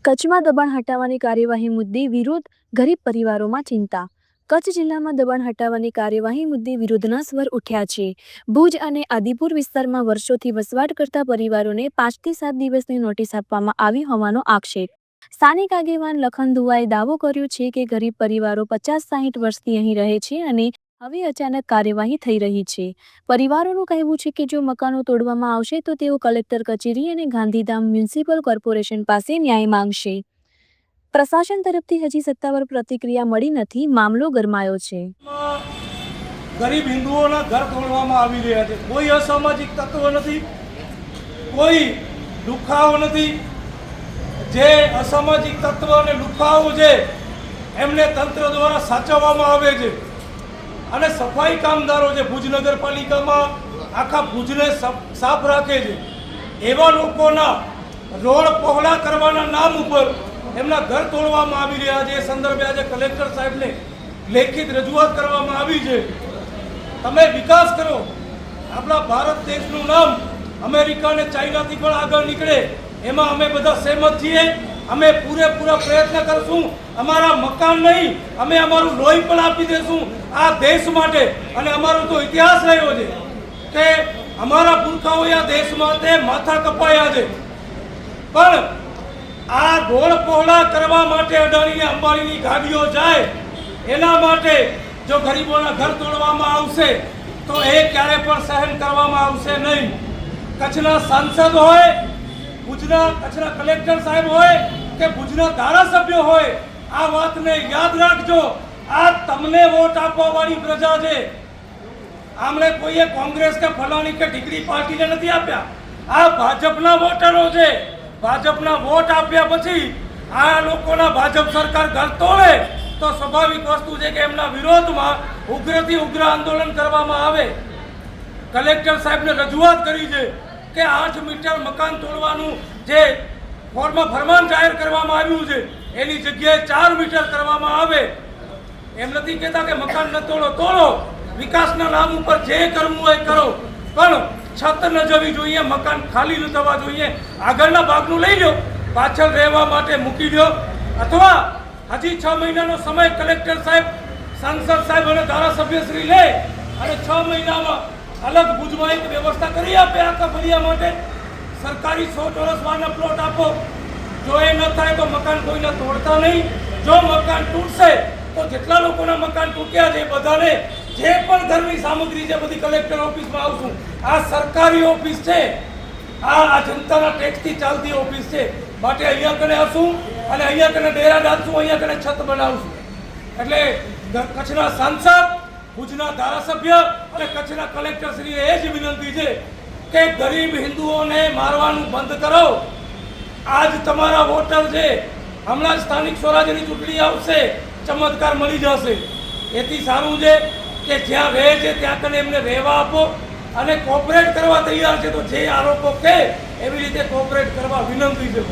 કચ્છમાં દબાણ હટાવવાની કાર્યવાહી મુદ્દે વિરોધ, ગરીબ પરિવારોમાં ચિંતા. કચ્છ જિલ્લામાં દબાણ હટાવવાની કાર્યવાહી મુદ્દે વિરોધના સ્વર ઉઠ્યા છે. ભુજ અને આદિપુર વિસ્તારમાં વર્ષોથી વસવાટ કરતા પરિવારોને 5 થી 7 દિવસની નોટિસ આપવામાં આવી હોવાનો આક્ષેપ. સ્થાનિક આગેવાન લખન દુઆએ દાવો કર્યો છે કે ગરીબ પરિવારો 50-60 વર્ષથી અહીં રહે છે અને હવે અચાનક કાર્યવાહી થઈ રહી છે. પરિવારોનું કહેવું છે કે જો મકાનો તોડવામાં આવશે તો તેઓ કલેક્ટર કચેરી અને ગાંધીધામ મ્યુનિસિપલ કોર્પોરેશન પાસે ન્યાય માંગશે. પ્રશાસન તરફથી હજી સત્તાવાર પ્રતિક્રિયા મળી નથી. મામલો ગરમાયો છે. ગરીબ હિન્દુઓના ઘર તોડવામાં આવી રહ્યા છે. કોઈ અસામાજિક તત્વ નથી, કોઈ લુખાઓ નથી. જે અસામાજિક તત્વ અને લુખાઓ છે એમને તંત્ર દ્વારા સાચવવામાં આવે છે અને સફાઈ કામદારો જે ભુજ નગરપાલિકામાં આખા ભુજને સાફ રાખે છે એવા લોકોના રોડ પહોળા કરવાના નામ ઉપર એમના ઘર તોડવામાં આવી રહ્યા છે. એ સંદર્ભે આજે કલેક્ટર સાહેબને લેખિત રજૂઆત કરવામાં આવી છે. તમે વિકાસ કરો, આપણા ભારત દેશનું નામ અમેરિકા અને ચાઇનાથી પણ આગળ નીકળે એમાં અમે બધા સહેમત છીએ. અમે પૂરેપૂરા પ્રયત્ન કરશું. અમારા મકાન નહીં, અમે અમારું લોહી પણ આપી દઈશું આ દેશ માટે. અને અમારો તો ઇતિહાસ રહ્યો છે કે અમારા પુરખાઓએ આ દેશ માટે માથા કપાયા છે. પણ આ રોડ પહોળા કરવા માટે અદાણી અંબાણીની ગાડીઓ જાય એના માટે જો ગરીબોના ઘર તોડવામાં આવશે તો એ ક્યારે પણ સહન કરવામાં આવશે નહીં. કચ્છના સાંસદ હોય, કચ્છના કલેક્ટર સાહેબ હોય કે ભુજના ધારાસભ્ય હોય, આ વાતને યાદ રાખજો. આ તમને વોટ આપવાવાળી પ્રજા છે. આમણે કોઈએ કોંગ્રેસ કે ફલાણી કે ઢીકડી પાર્ટીને નથી આપ્યા. આ ભાજપના વોટરો છે. ભાજપના વોટ આપ્યા પછી આ લોકોના ભાજપ સરકાર ઘર તોડે તો સ્વાભાવિક વસ્તુ છે કે એમના વિરોધમાં ઉગ્રથી ઉગ્ર આંદોલન કરવામાં આવે. કલેક્ટર સાહેબને રજૂઆત કરી છે કે 8 મીટર મકાન તોડવાનું જે ફરમાન જાહેર કરવામાં આવ્યું છે એની જગ્યાએ 4 મીટર કરવામાં આવે. એમ નથી કહેતા કે મકાન ન તોડો, વિકાસના નામ ઉપર જે કરવું હોય કરો, પણ છત ન જવી જોઈએ, મકાન ખાલી ન થવા જોઈએ. આગળના ભાગનું લઈ લો, પાછળ રહેવા માટે મૂકી દો. અથવા હજી 6 મહિનાનો સમય કલેક્ટર સાહેબ, સાંસદ સાહેબ અને ધારાસભ્ય શ્રી લે અને 6 મહિનામાં અલગ ભુજમાં એક વ્યવસ્થા કરી આપે આખા ફળિયા માટે. સરકારી 100 ચોરસ વારના પ્લોટ આપો. જો એ ન થાય તો મકાન કોઈને તોડતા નહીં. જો મકાન તૂટશે તો જેટલા લોકોના મકાન તૂટ્યા છે બધાને જે પણ ઘરની સામગ્રી છે બધી કલેક્ટર ઓફિસમાં આવશું. આ સરકારી ઓફિસ છે, આ જનતાના ટેક્સથી ચાલતી ઓફિસ છે. માટે અહીંયા કને હશું અને અહીંયા કને ડેરા ડાલશું, અહીંયા કને છત બનાવશું. એટલે કચ્છના સાંસદ, ભુજના ધારાસભ્ય અને કચ્છના કલેક્ટર શ્રીએ એ જ વિનંતી છે કે ગરીબ હિન્દુઓને મારવાનું બંધ કરો. આજ તમારા વોટર છે. હમણાં સ્થાનિક સ્વરાજ્યની ચૂંટણી આવશે, ચમત્કાર મળી જશે. એથી સારું છે કે જ્યાં રહે છે ત્યાં કને એમને રહેવા આપો અને કોઓપરેટ કરવા તૈયાર છે તો જે આરોપો કહે એવી રીતે કોઓપરેટ કરવા વિનંતી છે.